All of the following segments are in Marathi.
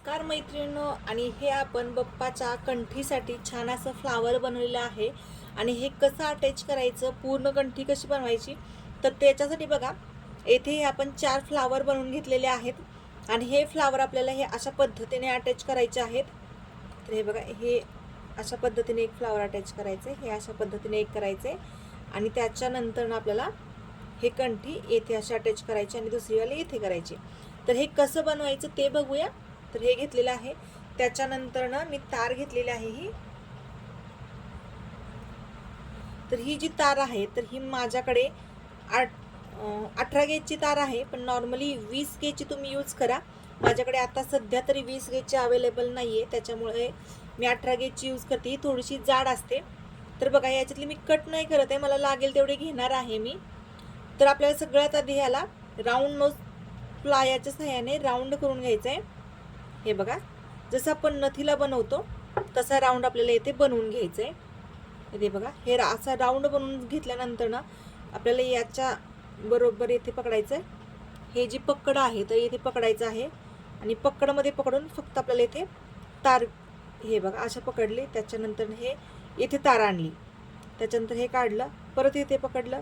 नमस्कार मैत्रिणींनो, आणि हे आपण बाप्पाच्या कंठीसाठी छान असं फ्लावर बनवलेलं आहे. आणि हे कसं अटॅच करायचं, पूर्ण कंठी कशी बनवायची, तर त्याच्यासाठी बघा येथे हे आपण 4 फ्लावर बनवून घेतलेले आहेत. आणि हे फ्लावर आपल्याला हे अशा पद्धतीने अटॅच करायचे आहेत. तर हे बघा, हे अशा पद्धतीने एक फ्लावर अटॅच करायचे, हे अशा पद्धतीने एक करायचे आणि त्याच्यानंतर आपल्याला हे कंठी येथे अशी अटॅच करायची आणि दुसरीवाली इथे करायची. तर हे कसं बनवायचं ते बघूया. तर हे घेतलेलं आहे, त्याच्यानंतर मी तार घेतलेली आहे ही. तर ही जी तार आहे तर ही माझ्याकडे 18 गेजची तार आहे, पण नॉर्मली 20 गेजची तुम्ही यूज करा. माझ्याकडे आता सध्या तरी 20 गेजची अवेलेबल नाही आहे, त्याच्यामुळे मी 18 गेजची यूज करते. ही थोडीशी जाड असते. तर बघा, याच्यातली मी कट नाही करत आहे, मला लागेल तेवढे घेणार आहे मी. तर आपल्याला सगळ्यात आधी ह्याला राऊंड नोज प्लायाच्या सहाय्याने राऊंड करून घ्यायचं आहे. हे बघा, जसं आपण नथीला बनवतो तसा राऊंड आपल्याला इथे बनवून घ्यायचं आहे. इथे बघा, हे असा राऊंड बनवून घेतल्यानंतर आपल्याला याच्या बरोबर इथे पकडायचं आहे. हे जी पकड आहे तर इथे पकडायचं आहे आणि पकडमध्ये पकडून फक्त आपल्याला इथे तार, हे बघा अशा पकडली, त्याच्यानंतर हे इथे तार आणली, त्याच्यानंतर हे काढलं, परत इथे पकडलं,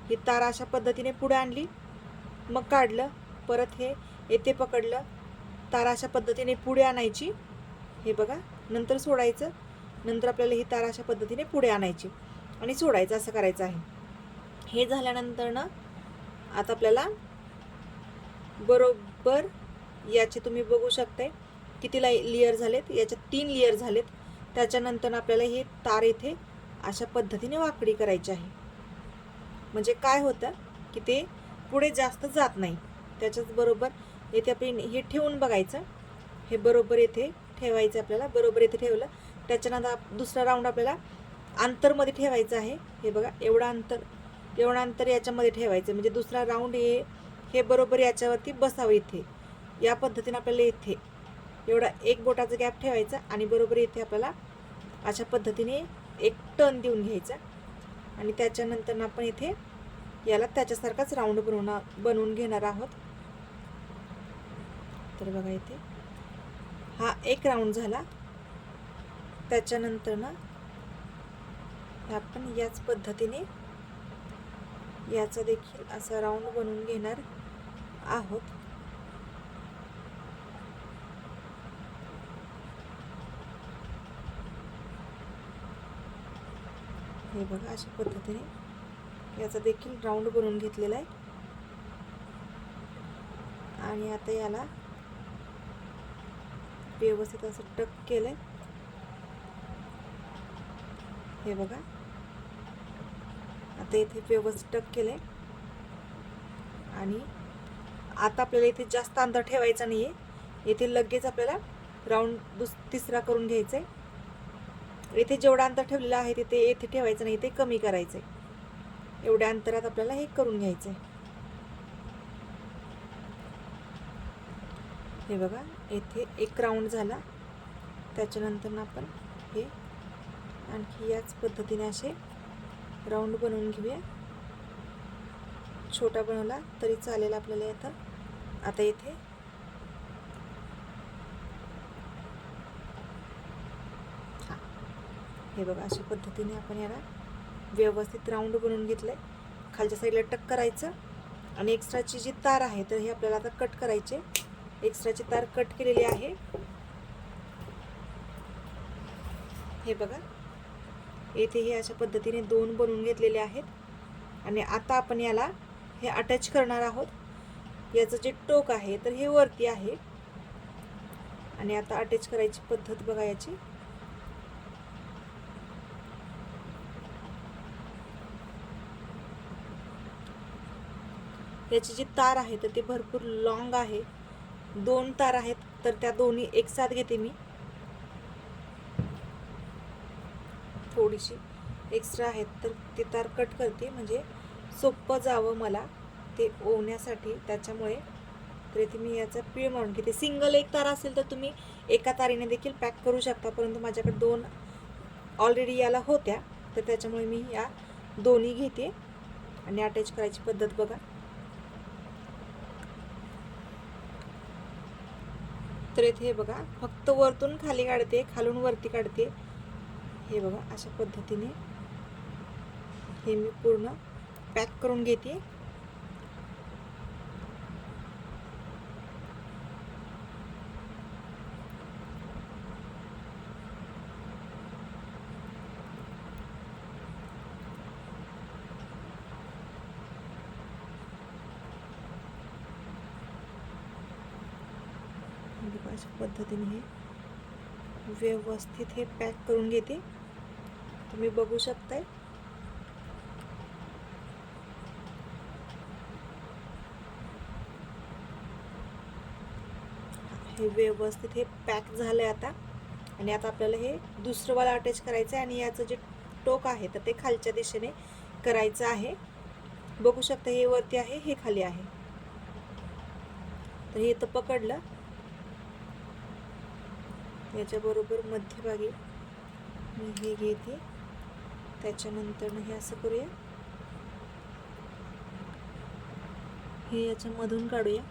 ही तार अशा पद्धतीने पुढे आणली, मग काढलं, परत हे येथे पकडलं, तार अशा पद्धतीने पुढे आणायची. हे बघा, नंतर सोडायचं, नंतर आपल्याला ही तार अशा पद्धतीने पुढे आणायची आणि सोडायचं, असं करायचं आहे. हे झाल्यानंतर आता आपल्याला बरोबर याचे तुम्ही बघू शकताय किती लेयर झालेत. याच्यात 3 लेयर झालेत. त्याच्यानंतर आपल्याला हे तार इथे अशा पद्धतीने वाकडी करायची आहे. म्हणजे काय होतं की ते पुढे जास्त जात नाही. त्याच्याच बरोबर इथे आपण हे ठेवून बघायचं. हे बरोबर इथे ठेवायचं आपल्याला, बरोबर इथे ठेवलं, त्याच्यानंतर दुसरा राऊंड आपल्याला अंतरमध्ये ठेवायचं आहे. हे बघा, एवढं अंतर याच्यामध्ये ठेवायचं, म्हणजे दुसरा राऊंड हे बरोबर याच्यावरती बसावं. इथे या पद्धतीने आपल्याला इथे एवढा एक बोटाचा गॅप ठेवायचा आणि बरोबर इथे आपल्याला अशा पद्धतीने एक टर्न देऊन घ्यायचा आणि त्याच्यानंतर आपण इथे याला त्याच्यासारखाच राऊंड बनवून घेणार आहोत. तर बघा, इथे हा एक राऊंड झाला. त्याच्यानंतर आपण याच पद्धतीने याचा देखील असा राऊंड बनवून घेणार आहोत. हे बघा, अशा पद्धतीने याचा देखील राऊंड बनवून घेतलेला आहे. आणि आता याला व्यवस्थित असं टक केलंय. हे बघा, आता इथे व्यवस्थित टक केलंय. आणि आता आपल्याला इथे जास्त अंतर ठेवायचं नाहीये. इथे लगेच आपल्याला राऊंड तिसरा करून घ्यायचा आहे. इथे जेवढं अंतर ठेवलेलं आहे तिथे इथे ठेवायचं नाही, ते कमी करायचं आहे. एवढ्या अंतरात आपल्याला हे करून घ्यायचं आहे. हे बघा, इथे एक राऊंड झाला. त्याच्यानंतर आपण हे आणखी याच पद्धतीने असे राऊंड बनवून घेऊया. छोटा बनवला तरी चालेल आपल्याला. आता इथे हे बघा, अशा पद्धतीने आपण याला व्यवस्थित राऊंड बनवून घेतलंय. खालच्या साईडला टक करायचं आणि एक्स्ट्राची जी तार आहे तर हे आपल्याला आता कट करायचे. एक्स्ट्राची तार कट केलेली आहे. हे बघा, येथे हे अशा पद्धतीने 2 बनवून घेतलेले आहेत. आणि आता आपण याला हे अटॅच करणार आहोत. याचं जे टोक आहे तर हे वरती आहे. आणि आता अटॅच करायची पद्धत बघा याची. याची जी तार आहे तर ती भरपूर लॉंग आहे. 2 तार आहेत तर त्या दोन्ही एक साथ घेते मी. थोडीशी एक्स्ट्रा आहेत तर ती तार कट करते, म्हणजे सोपं जावं मला ते ओवण्यासाठी. त्याच्यामुळे तर इथे मी याचा पीळ मारून घेते. सिंगल एक तार असेल तर तुम्ही एका तारीने देखील पॅक करू शकता, परंतु माझ्याकडे 2 ऑलरेडी याला होत्या, तर त्याच्यामुळे मी या दोन्ही घेते. आणि अटॅच करायची पद्धत बघा. तर इथे हे बघा, फक्त वरतून खाली काढते, खालून वरती काढते. हे बघा, अशा पद्धतीने हे मी पूर्ण पॅक करून घेते. अशा पद्धतीने हे व्यवस्थित हे पॅक करून घेते. तुम्ही बघू शकताय. हे व्यवस्थित हे पॅक झालंय आता. आणि आता आपल्याला हे दुसरं वाला अटॅच करायचं आहे आणि याचं जे टोक आहे तर ते खालच्या दिशेने करायचं आहे. बघू शकता, हे वरती आहे, हे खाली आहे. तर हे इथं पकडलं, याच्याबरोबर मध्यभागी मी हे घेते. त्याच्यानंतर हे असं करूया, हे याच्यामधून काढूया.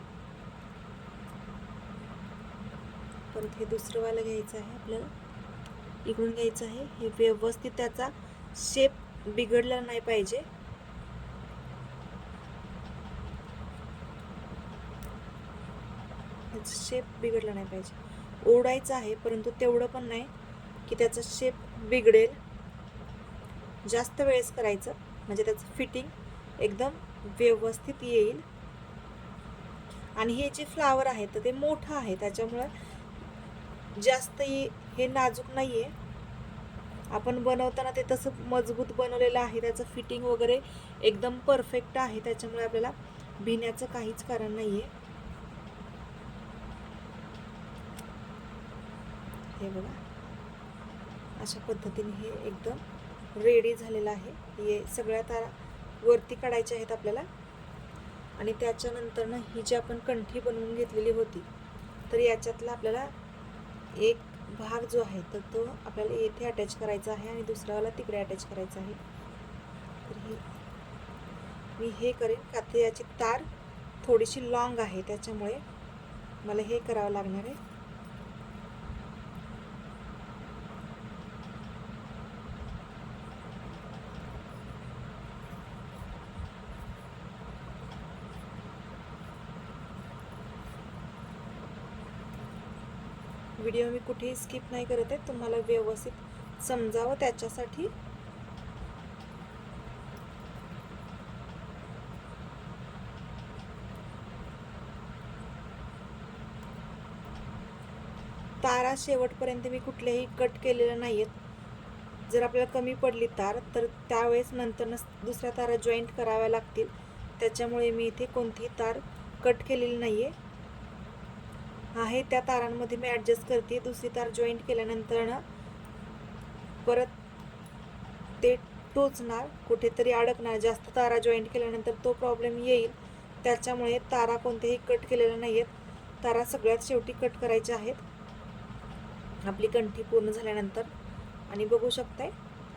परत हे दुसरं वाला घ्यायचं आहे आपल्याला, इकडून घ्यायचं आहे. हे व्यवस्थित त्याचा शेप बिघडला नाही पाहिजे. शेप बिघडला नाही पाहिजे. ओढायचं आहे, परंतु तेवढं पण नाही की त्याचा शेप बिघडेल. जास्त वेळेस करायचं म्हणजे त्याचं फिटिंग एकदम व्यवस्थित येईल. आणि हे जे फ्लावर आहे तर ते मोठं आहे, त्याच्यामुळे जास्त हे नाजूक नाही आहे. आपण बनवताना ते तसं मजबूत बनवलेलं आहे, त्याचं फिटिंग वगैरे एकदम परफेक्ट आहे. त्याच्यामुळे आपल्याला भिण्याचं काहीच कारण नाही आहे. हे बघा, अशा पद्धतीने हे एकदम रेडी झालेलं आहे. हे सगळ्या तारा वरती काढायच्या आहेत आपल्याला. आणि त्याच्यानंतर ना ही जी आपण कंठी बनवून घेतलेली होती तर याच्यातला आपल्याला एक भाग जो आहे तर तो आपल्याला येथे अटॅच करायचा आहे आणि दुसरावाला तिकडे अटॅच करायचा आहे. तर मी हे करेन का ते याची तार थोडीशी लॉंग आहे, त्याच्यामुळे मला हे करावं लागणार आहे. व्हिडिओ मी कुठेही स्किप नाही करत आहे, तुम्हाला व्यवस्थित समजावं त्याच्यासाठी. तारा शेवटपर्यंत मी कुठल्याही कट केलेल्या नाही आहेत. जर आपल्याला कमी पडली तार तर त्यावेळेस नंतर दुसऱ्या तारा जॉईंट कराव्या लागतील. त्याच्यामुळे मी इथे कोणतीही तार कट केलेली नाही आहे. त्या तारांमध्ये मी ॲडजस्ट करते. दुसरी तार जॉईंट केल्यानंतर ना परत ते टोचणार, कुठेतरी अडकणार. जास्त तारा जॉईंट केल्यानंतर तो प्रॉब्लेम येईल. त्याच्यामुळे तारा कोणत्याही कट केलेल्या नाही आहेत. तारा सगळ्यात शेवटी कट करायच्या आहेत आपली कंठी पूर्ण झाल्यानंतर. आणि बघू शकताय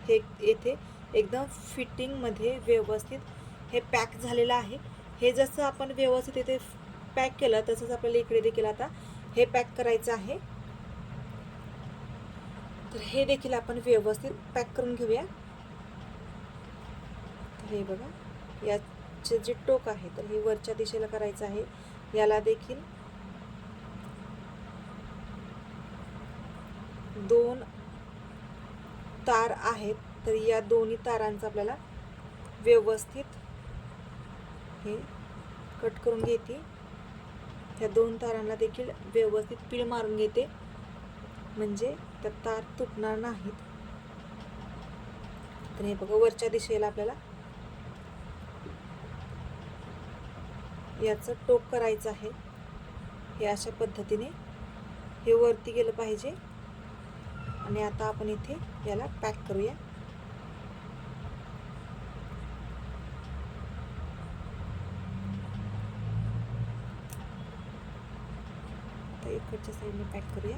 हे येथे एकदम फिटिंगमध्ये व्यवस्थित हे पॅक झालेलं आहे. हे जसं आपण व्यवस्थित इथे पॅक केलं तसंच आपल्याला इकडे देखील आता हे पॅक करायचं आहे. तर हे देखील आपण व्यवस्थित पॅक करून घेऊया. तर हे बघा, याचे जे टोक आहे तर हे वरच्या दिशेला करायचं आहे. याला देखील 2 तार आहेत, तर या दोन्ही तारांचा आपल्याला व्यवस्थित हे कट करून घेते. ह्या 2 तारांना देखील व्यवस्थित पीळ मारून घेते, म्हणजे त्या तार तुटणार नाहीत. तर हे बघा, वरच्या दिशेला आपल्याला याचं टोक करायचं आहे. हे अशा पद्धतीने हे वरती गेलं पाहिजे. आणि आता आपण इथे याला पॅक करूया. तर इकडच्या साईडने पॅक करूया.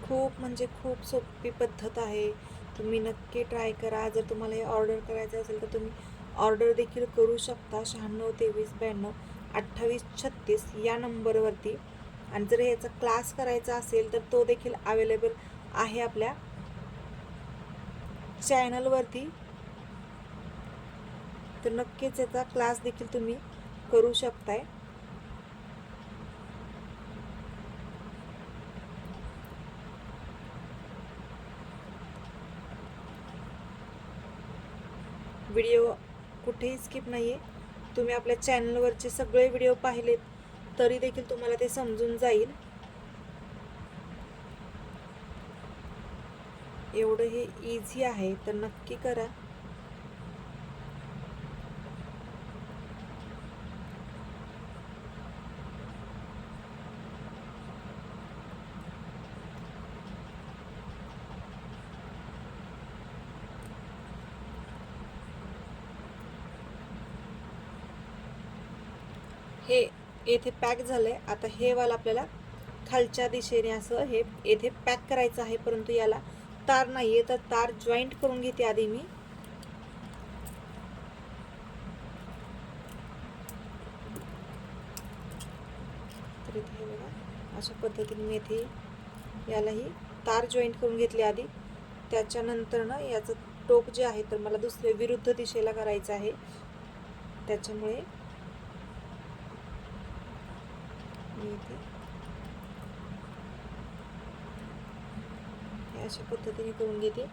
खूप म्हणजे खूप सोपी पद्धत आहे. तुम्ही नक्की ट्राय करा. जर तुम्हाला हे ऑर्डर करायचं असेल तर तुम्ही ऑर्डर देखील करू शकता 9623922836 या नंबरवरती. आणि जर याचा क्लास करायचा असेल तर तो देखील अवेलेबल आहे आपल्या चॅनलवरती. तर नक्कीच याचा क्लास देखील तुम्ही करू शकताय. व्हिडिओ कुठेही स्किप नाही आहे. तुम्ही आपल्या चॅनलवरचे सगळे व्हिडिओ पाहिलेत तरी देखील तुम्हाला ते समजून जाईल. एवढं हे इझी आहे, तर नक्की करा. हे येथे पॅक झालंय. आता हे वाला आपल्याला खालच्या दिशेने असं हे येथे पॅक करायचं आहे, परंतु याला तार नाहीये, तर तार जॉईंट करून घेते आधी मी. तर इथे हे बघा अशा पद्धतीने मी इथे यालाही तार जॉईंट करून घेतली आधी. त्याच्यानंतर ना याचं टोक जे आहे तर मला दुसरे विरुद्ध दिशेला करायचं आहे, त्याच्यामुळे मी इथे अशा पद्धतीने करून घेते.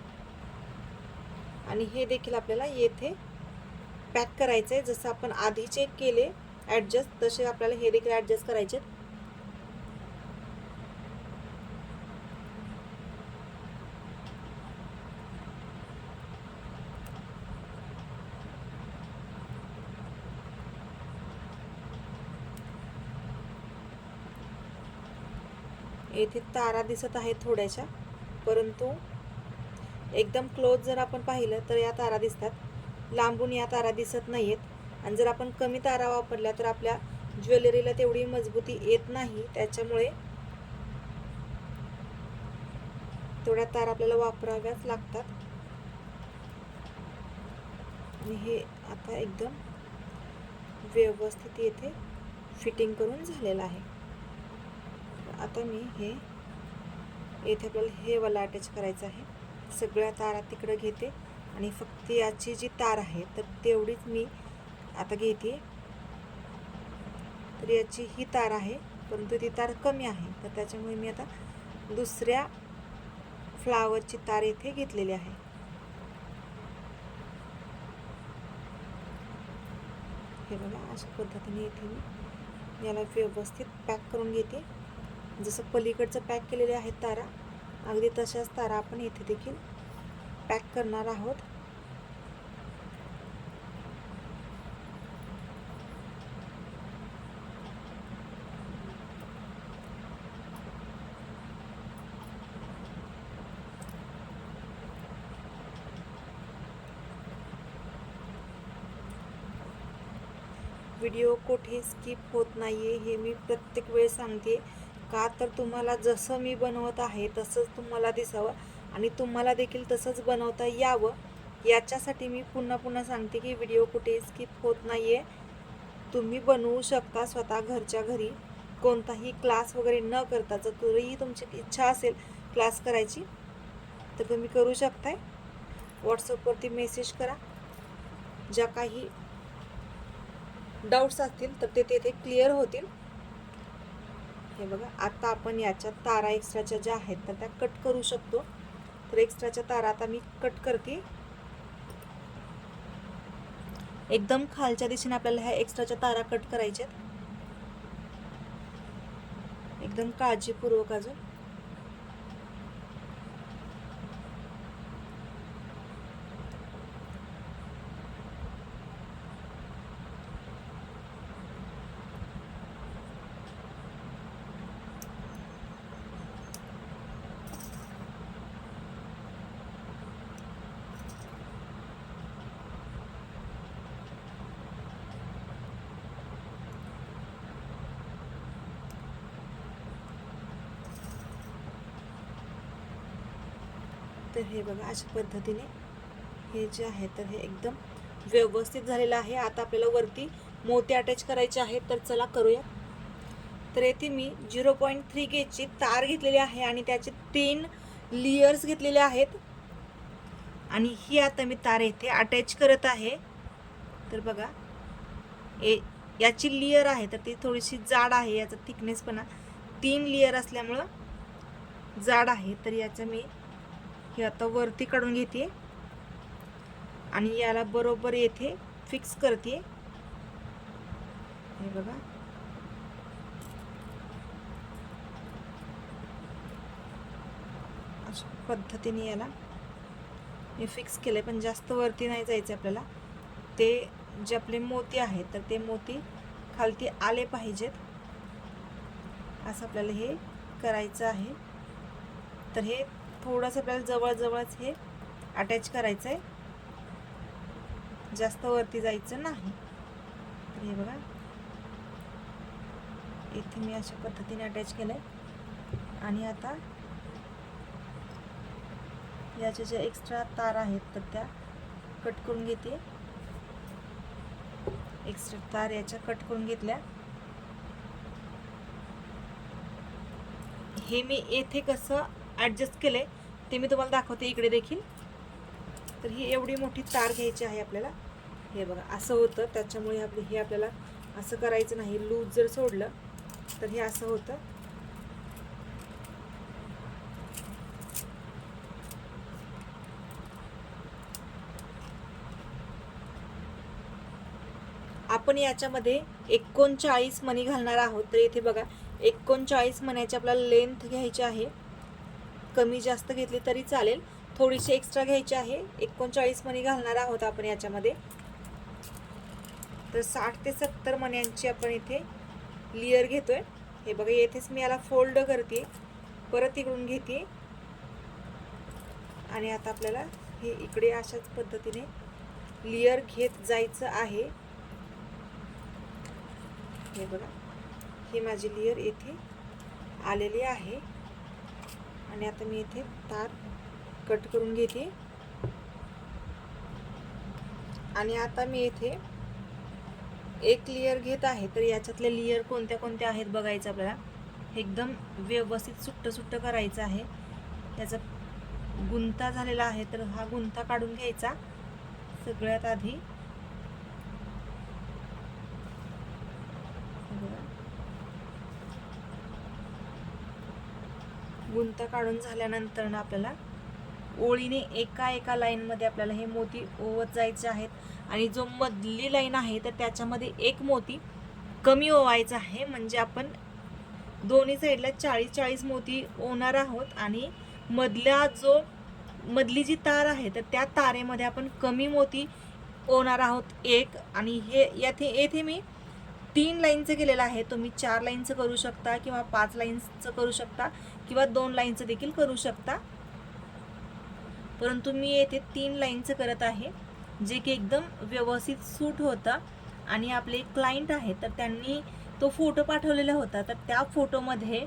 आणि हे देखील आपल्याला येथे पॅक करायचं आहे. जसं आपण आधी चेक केले ॲडजस्ट, तसे आपल्याला हे देखील ॲडजस्ट करायचे. येथे तारा दिसत आहेत थोड्याशा, परंतु एकदम क्लोज जर आपण पाहिलं तर या तारा दिसतात, लांबून या तारा दिसत नाहीत. आणि जर आपण कमी तारा वापरल्या तर आपल्या ज्वेलरीला तेवढी मजबूती येत नाही, त्याच्यामुळे तेवढ्या तारा आपल्याला वापराव्याच लागतात. आणि हे आता एकदम व्यवस्थित येथे फिटिंग करून झालेलं आहे. आता मी हे येथे आपल्याला हे वाला अटॅच करायचं आहे. सगळ्या तारा तिकडे घेते आणि फक्त याची जी तार आहे तर तेवढीच मी आता घेते. तर याची ही तार आहे, परंतु ती तार कमी आहे, तर त्याच्यामुळे मी आता दुसऱ्या फ्लावरची तार येथे घेतलेली आहे. हे बघा अशा पद्धतीने इथे मी याला व्यवस्थित पॅक करून घेते. जसं पलीकडचं पॅक केलेले आहेत तारा, अगदी तशाच तारा आपण इथे देखील पॅक करणार आहोत. व्हिडिओ कुठे स्किप होत नाही आहे हे मी प्रत्येक वेळेस सांगते, का तर तुम्हाला जसं मी बनवत आहे तसंच तुम्हाला दिसावं आणि तुम्हाला देखील तसंच बनवता यावं, याच्यासाठी मी पुन्हा पुन्हा सांगते की व्हिडिओ कुठे स्किप होत नाही आहे. तुम्ही बनवू शकता स्वतः घरच्या घरी, कोणताही क्लास वगैरे न करता. जर तरीही तुमची इच्छा असेल क्लास करायची तर तुम्ही करू शकताय. व्हॉट्सअपवरती मेसेज करा. ज्या काही डाऊट्स असतील तर ते तेथे क्लिअर होतील. हे बघा आता आपण याच्या तारा एक्स्ट्राच्या ज्या आहेत तर त्या कट करू शकतो. तर एक्स्ट्राच्या तारा आता मी कट करते. एकदम खालच्या दिशेने आपल्याला ह्या एक्स्ट्राच्या तारा कट करायच्यात, एकदम काळजीपूर्वक. अजून तर हे बघा अशा पद्धतीने हे जे आहे तर हे एकदम व्यवस्थित झालेला आहे. आता आपल्याला वरती मोती अटॅच करायचे आहेत, तर चला करूया. तर येथे मी 0.3 गेजची तार घेतलेली आहे आणि त्याचे 3 लेयर्स घेतलेले आहेत आणि ही आता मी तार येथे अटॅच करत आहे. तर बघा, याची लेयर आहे तर ती थोडीशी जाड आहे, याचा थिकनेसपणा 3 लेयर असल्यामुळं जाड आहे. तर याचं मी हे आता वरती काढून घेते आणि याला बरोबर येथे फिक्स करते. हे बघा, अशा पद्धतीने याला मी फिक्स केले, पण जास्त वरती नाही जायचं आपल्याला. ते जे आपले मोती आहेत तर ते मोती खालती आले पाहिजेत, असं आपल्याला हे करायचं आहे. तर हे थोडंसं आपल्याला जवळजवळच हे अटॅच करायचं आहे, जास्त वरती जायचं नाही. तर हे बघा, इथे मी अशा पद्धतीने अटॅच केलंय आणि आता याच्या ज्या एक्स्ट्रा तार आहेत तर त्या कट करून घेते. एक्स्ट्रा तार याच्या कट करून घेतल्या. हे मी येथे कसं ॲडजस्ट केलंय ते मी तुम्हाला दाखवते इकडे देखील. तर ही एवढी मोठी तार घ्यायची आहे आपल्याला. हे बघा, असं होतं, त्याच्यामुळे हे आपल्याला असं करायचं नाही. लूज जर सोडलं तर हे असं होतं. आपण याच्यामध्ये 39 मणी घालणार आहोत. तर इथे बघा, 39 मण्याची आपल्याला लेंथ घ्यायची आहे. कमी जास्त घेतली तरी चालेल, थोडीशी एक्स्ट्रा घ्यायची आहे. 39 मणी घालणार आहोत आपण याच्यामध्ये. तर 60 ते 70 मण्यांची आपण इथे लेयर घेतोय. हे बघा, येथेच मी याला फोल्ड करते, परत इकडून घेते आणि आता आपल्याला हे इकडे अशाच पद्धतीने लेयर घेत जायचं आहे. हे बघा, ही माझी लेयर येथे आलेली आहे आणि आता मी इथे तार कट करून घेते आणि आता मी इथे एक लेयर घेत आहे. तर याच्यातले लेयर कोणत्या कोणत्या आहेत बघायचं आपल्याला. एकदम व्यवस्थित सुट्ट करायचं आहे. त्याचा गुंता झालेला आहे तर हा गुंता काढून घ्यायचा सगळ्यात आधी. गुंता काढून झाल्यानंतर ना आपल्याला ओळीने एका लाईनमध्ये आपल्याला हे मोती ओवत जायचे आहेत आणि जो मधली लाईन आहे तर त्याच्यामध्ये एक मोती कमी ओवायचा आहे. म्हणजे आपण दोन्ही साईडला 40-40 मोती ओवणार आहोत आणि मधली जी तार आहे तर त्या तारेमध्ये आपण कमी मोती ओवणार आहोत एक. आणि हे येथे मी 3 लाईनचं केलेलं आहे. तुम्ही 4 लाईनचं करू शकता किंवा 5 लाईन्सचं करू शकता किंवा 2 लाईनचं देखील करू शकता, परंतु मी येथे 3 लाईनचं करत आहे, जे की एकदम व्यवस्थित सूट होतं. आणि आपले क्लायंट आहेत तर त्यांनी तो फोटो पाठवलेला होता, तर त्या फोटोमध्ये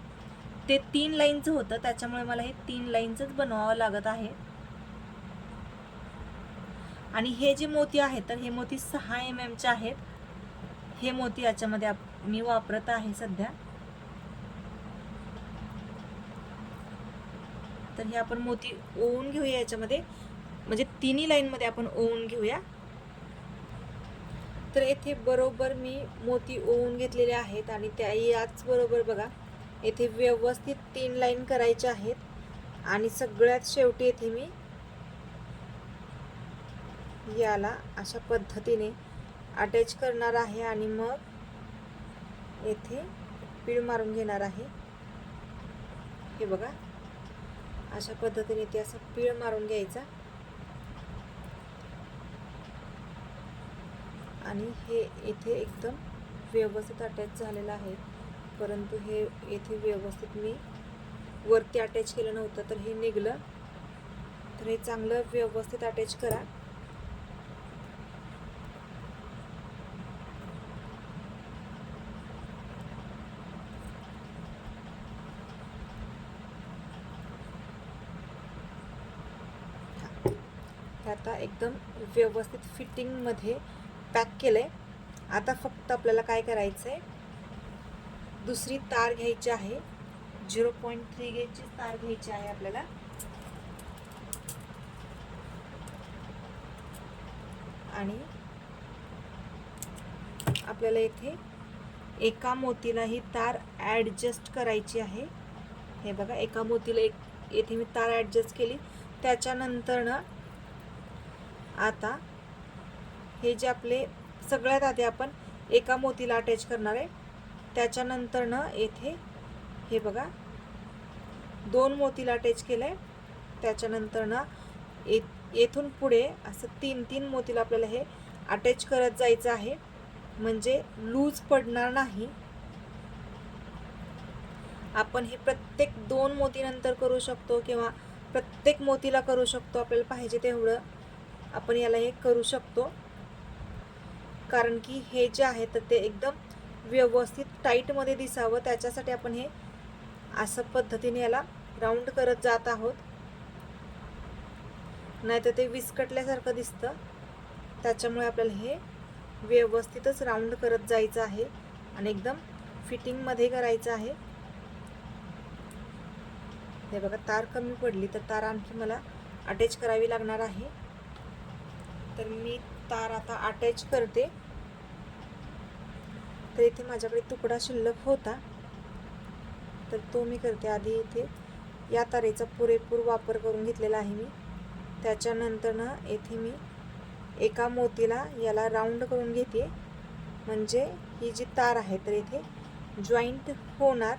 ते 3 लाईनचं होतं, त्याच्यामुळे मला हे 3 लाईनचंच बनवावं लागत आहे. आणि हे जे मोती आहेत तर हे मोती 6 mm चे आहेत. हे मोती याच्यामध्ये मी वापरत आहे सध्या. तर हे आपण मोती ओवून घेऊया याच्यामध्ये, म्हणजे तिन्ही लाईनमध्ये आपण ओवून घेऊया. तर येथे बरोबर मी मोती ओवून घेतलेले आहेत आणि त्या याच बरोबर बघा येथे व्यवस्थित 3 लाईन करायच्या आहेत आणि सगळ्यात शेवटी येथे मी याला अशा पद्धतीने अटॅच करणार आहे आणि मग येथे पीळ मारून घेणार आहे. हे बघा, अशा पद्धतीने ते असं पीळ मारून घ्यायचा आणि हे इथे एकदम व्यवस्थित अटॅच झालेलं आहे. परंतु हे येथे व्यवस्थित मी वरती अटॅच केलं नव्हतं तर हे निघलं. तर हे चांगलं व्यवस्थित अटॅच करा. हे आता एकदम व्यवस्थित फिटिंगमध्ये पॅक केलं आहे. आता फक्त आपल्याला काय करायचं आहे, दुसरी तार घ्यायची आहे. 0.3 गेजची तार घ्यायची आहे आपल्याला. आणि आपल्याला इथे एका मोतीला ही तार ॲडजस्ट करायची आहे. हे बघा, एका मोतीला येथे मी तार ॲडजस्ट केली. त्याच्यानंतर ना आता हे जे आपले सगळ्यात आधी आपण एका मोतीला अटॅच करणार आहे. त्याच्यानंतर ना येथे हे बघा 2 मोतीला अटॅच केलं आहे. त्याच्यानंतर ना येथून पुढे असं 3-3 मोतीला आपल्याला हे अटॅच करत जायचं आहे, म्हणजे लूज पडणार नाही. आपण हे प्रत्येक 2 मोतीनंतर करू शकतो किंवा प्रत्येक मोतीला करू शकतो. आपल्याला पाहिजे तेवढं आपण याला हे करू शकतो, कारण की हे जे आहे तर ते एकदम व्यवस्थित टाईटमध्ये दिसावं त्याच्यासाठी आपण हे असं पद्धतीने याला राऊंड करत जात आहोत. नाहीतर ते विस्कटल्यासारखं दिसतं. त्याच्यामुळे आपल्याला हे व्यवस्थितच राऊंड करत जायचं आहे आणि एकदम फिटिंगमध्ये करायचं आहे. हे बघा, तार कमी पडली तर तार आणखी मला अटॅच करावी लागणार आहे. तर मी तार आता अटॅच करते. तर इथे माझ्याकडे तुकडा शिल्लक होता, तर तो मी करते. आधी इथे या तारेचा पुरेपूर वापर करून घेतलेला आहे मी. त्याच्यानंतर ना येथे मी एका मोतीला याला राऊंड करून घेते, म्हणजे ही जी तार आहे तर इथे जॉईंट होणार.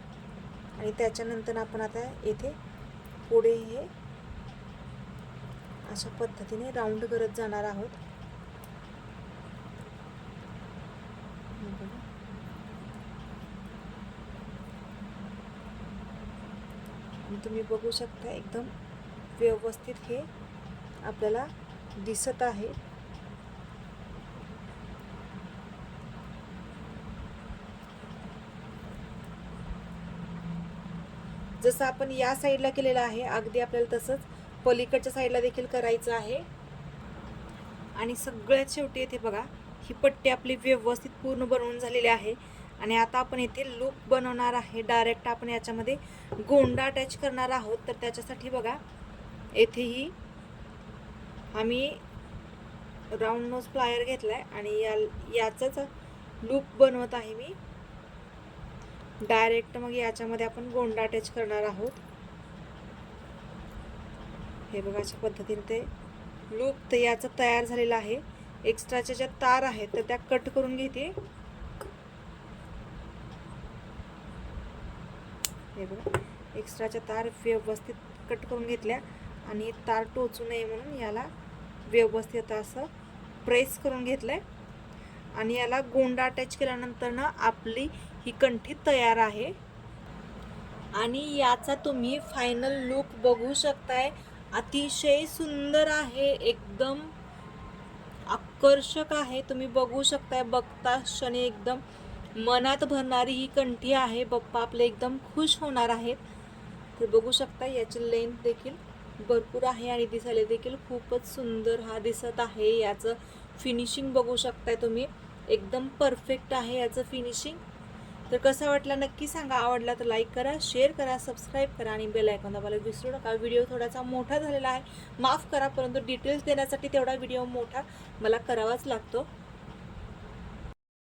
आणि त्याच्यानंतर आपण आता येथे पुढे हे अशा पद्धतीने राऊंड करत जाणार आहोत. आणि तुम्ही बघू शकता एकदम व्यवस्थित हे आपल्याला दिसत आहे. जसं आपण या साईडला केलेलं आहे अगदी आपल्याला तसंच पलीकडच्या साईडला देखील करायचं आहे. आणि सगळ्यात शेवटी येथे बघा, ही पट्टी आपली व्यवस्थित पूर्ण बनवून झालेली आहे. आणि आता आपण इथे लूप बनवणार आहे. डायरेक्ट आपण याच्यामध्ये गोंडा अटॅच करणार आहोत. तर त्याच्यासाठी बघा, येथेही आम्ही राऊंड नोज प्लायर घेतलाय आणि याचाच लूप बनवत आहे मी. डायरेक्ट मग याच्यामध्ये आपण गोंडा अटॅच करणार आहोत. हे बघा, अशा पद्धतीने ते लूप तर याचा तयार झालेला आहे. एक्स्ट्राच्या ज्या तार आहेत तर त्या कट करून घेते. हे बघा, एक्स्ट्राच्या तार व्यवस्थित कट करून घेतल्या आणि तार टोचू नये म्हणून याला व्यवस्थित असं प्रेस करून घेतलंय. आणि याला गोंडा अटॅच केल्यानंतर ना आपली ही कंठी तयार आहे. आणि याचा तुम्ही फायनल लुक बघू शकताय. अतिशय सुंदर आहे, एकदम आकर्षक आहे. तुम्ही बघू शकताय, बघता क्षणी एकदम मनात भरणारी ही कंठी आहे. बाप्पा आपले एकदम खुश होणार आहेत. तर बघू शकता, याची लेंथ देखील भरपूर आहे आणि दिसायला देखील खूपच सुंदर हा दिसत आहे. याचं फिनिशिंग बघू शकताय तुम्ही, एकदम परफेक्ट आहे याचं फिनिशिंग. तर कसा वाटला नक्की सांगा. आवडला तर लाईक करा, शेअर करा, सबस्क्राईब करा आणि बेल आयकॉन दाबायला विसरू नका. व्हिडिओ थोडासा मोठा झालेला आहे, माफ करा, परंतु डिटेल्स देण्यासाठी तेवढा व्हिडिओ मोठा मला करावाच लागतो.